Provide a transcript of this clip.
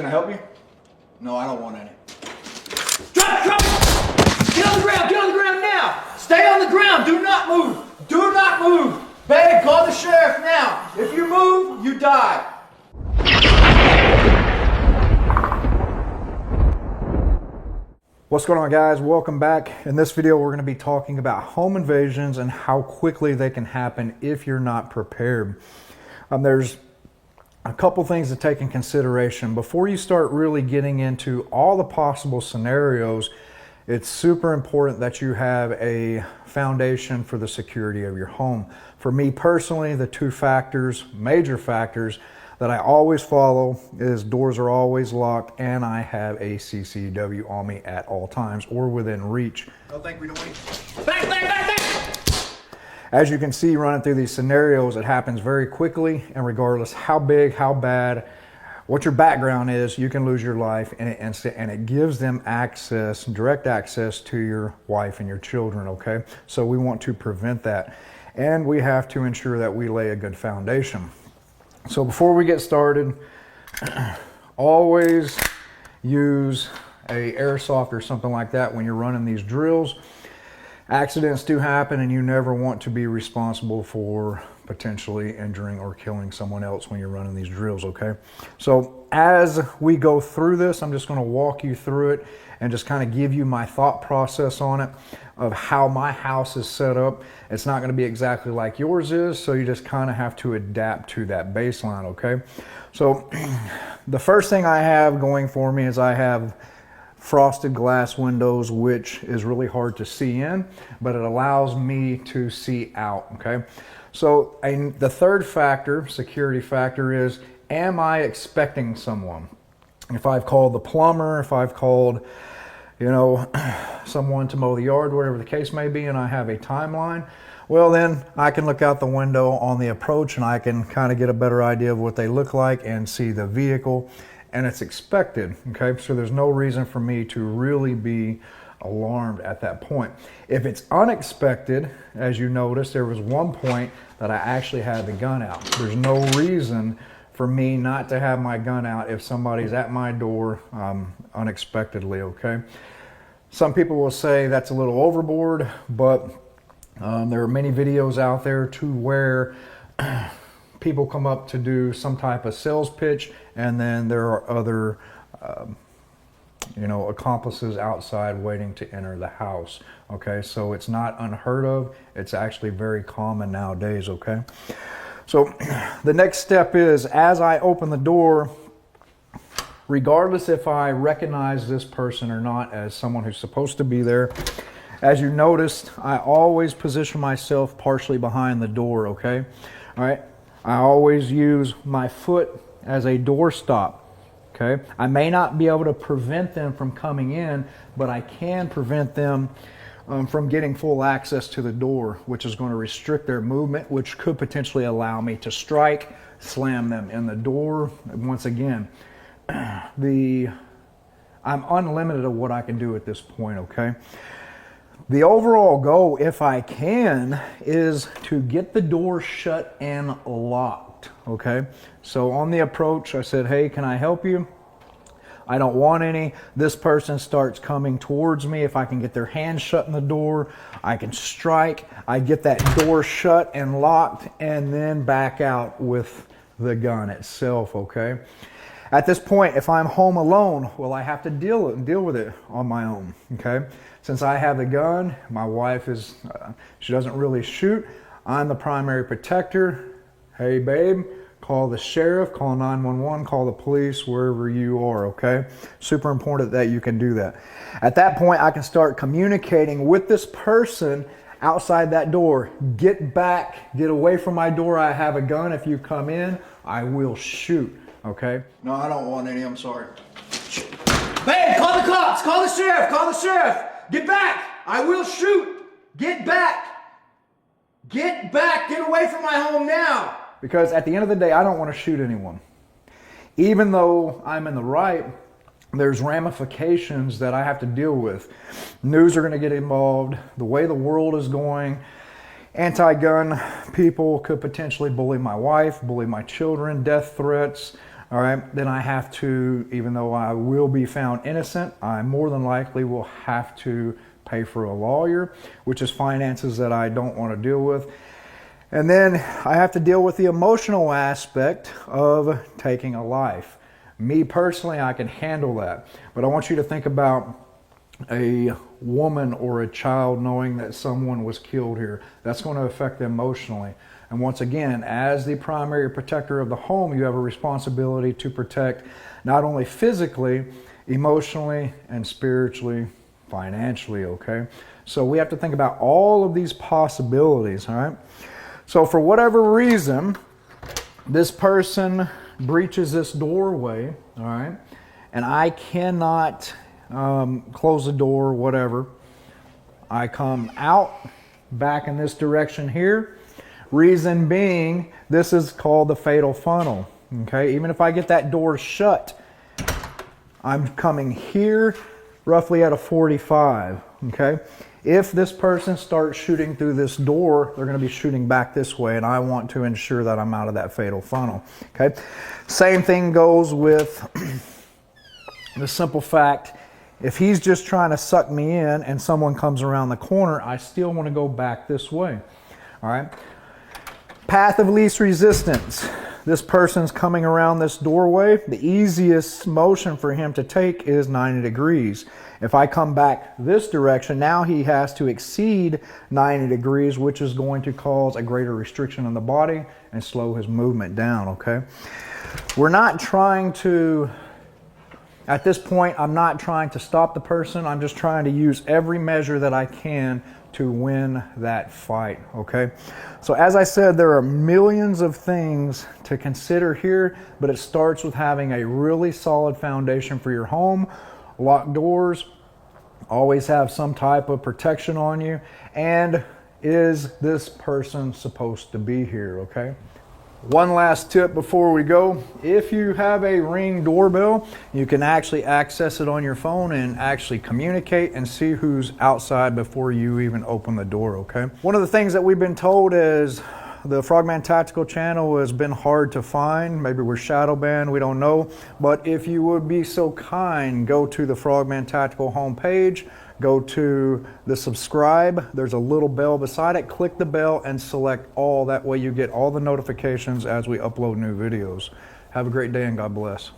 can I help you? No, I don't want any. Drop! Get on the ground! Get on the ground now! Stay on the ground! Do not move! Do not move! Babe, call the sheriff now! If you move, you die! What's going on, guys? Welcome back. In this video, we're going to be talking about home invasions and how quickly they can happen if you're not prepared. There's a couple things to take in consideration. Before you start really getting into all the possible scenarios, it's super important that you have a foundation for the security of your home. For me personally, the two major factors that I always follow is doors are always locked and I have a CCW on me at all times or within reach. No, thank we don't need. Back! As you can see, running through these scenarios, it happens very quickly, and regardless how big, how bad, what your background is, you can lose your life in an instant, and it gives them access, direct access to your wife and your children, okay? So we want to prevent that, and we have to ensure that we lay a good foundation. So before we get started, always use a airsoft or something like that when you're running these drills. Accidents do happen, and you never want to be responsible for potentially injuring or killing someone else when you're running these drills, okay? So as we go through this, I'm just going to walk you through it and just kind of give you my thought process on it of how my house is set up. It's not going to be exactly like yours is, so you just kind of have to adapt to that baseline, okay? So the first thing I have going for me is I have frosted glass windows, which is really hard to see in, but it allows me to see out, okay? So the third factor, security factor, is am I expecting someone? If I've called the plumber, if I've called, someone to mow the yard, whatever the case may be, and I have a timeline, well then I can look out the window on the approach and I can kind of get a better idea of what they look like and see the vehicle, and it's expected, okay? So there's no reason for me to really be alarmed at that point. If it's unexpected, as you notice, there was one point that I actually had the gun out. There's no reason for me not to have my gun out if somebody's at my door unexpectedly, okay? Some people will say that's a little overboard, but there are many videos out there to where people come up to do some type of sales pitch, and then there are other accomplices outside waiting to enter the house, okay? So it's not unheard of. It's actually very common nowadays, okay? So the next step is, as I open the door, regardless if I recognize this person or not as someone who's supposed to be there, as you noticed, I always position myself partially behind the door, okay? All right, I always use my foot as a door stop. Okay, I may not be able to prevent them from coming in, but I can prevent them from getting full access to the door, which is going to restrict their movement, which could potentially allow me to strike, slam them in the door. Once again, I'm unlimited of what I can do at this point, okay? The overall goal, if I can, is to get the door shut and locked, okay? So on the approach, I said, hey, can I help you? I don't want any. This person starts coming towards me. If I can get their hands shut in the door, I can strike. I get that door shut and locked and then back out with the gun itself, okay? At this point, if I'm home alone, well, I have to deal with it on my own, okay? Since I have the gun, my wife she doesn't really shoot. I'm the primary protector. Hey, babe, call the sheriff, call 911, call the police, wherever you are, okay? Super important that you can do that. At that point, I can start communicating with this person outside that door. Get back, get away from my door. I have a gun. If you come in, I will shoot, okay? No, I don't want any. I'm sorry. Babe, call the cops! Call the sheriff! Call the sheriff! Get back! I will shoot! Get back! Get back! Get away from my home now! Because at the end of the day, I don't want to shoot anyone. Even though I'm in the right, there's ramifications that I have to deal with. News are going to get involved. The way the world is going, anti-gun people could potentially bully my wife, bully my children, death threats, all right, then I have to, even though I will be found innocent, I more than likely will have to pay for a lawyer, which is finances that I don't want to deal with. And then I have to deal with the emotional aspect of taking a life. Me personally, I can handle that. But I want you to think about a woman or a child knowing that someone was killed here. That's going to affect them emotionally. And once again, as the primary protector of the home, you have a responsibility to protect not only physically, emotionally, and spiritually, financially, okay? So we have to think about all of these possibilities, all right? So for whatever reason, this person breaches this doorway, all right? And I cannot close the door, whatever. I come out back in this direction here. Reason being, this is called the fatal funnel, okay? Even if I get that door shut, I'm coming here roughly at a 45, okay? If this person starts shooting through this door, they're going to be shooting back this way, and I want to ensure that I'm out of that fatal funnel, okay? Same thing goes with the simple fact, if he's just trying to suck me in and someone comes around the corner, I still want to go back this way, all right? Path of least resistance. This person's coming around this doorway. The easiest motion for him to take is 90 degrees. If I come back this direction, now he has to exceed 90 degrees, which is going to cause a greater restriction on the body and slow his movement down, okay? We're not trying to, at this point, I'm not trying to stop the person. I'm just trying to use every measure that I can to win that fight, okay? So as I said, there are millions of things to consider here, but it starts with having a really solid foundation for your home, locked doors, always have some type of protection on you, and is this person supposed to be here, okay? One last tip before we go. If you have a Ring doorbell, you can actually access it on your phone and actually communicate and see who's outside before you even open the door, okay? One of the things that we've been told is the Frogman Tactical channel has been hard to find. Maybe we're shadow banned, we don't know. But if you would be so kind, go to the Frogman Tactical homepage, go to the subscribe, there's a little bell beside it, click the bell and select all. That way you get all the notifications as we upload new videos. Have a great day and God bless.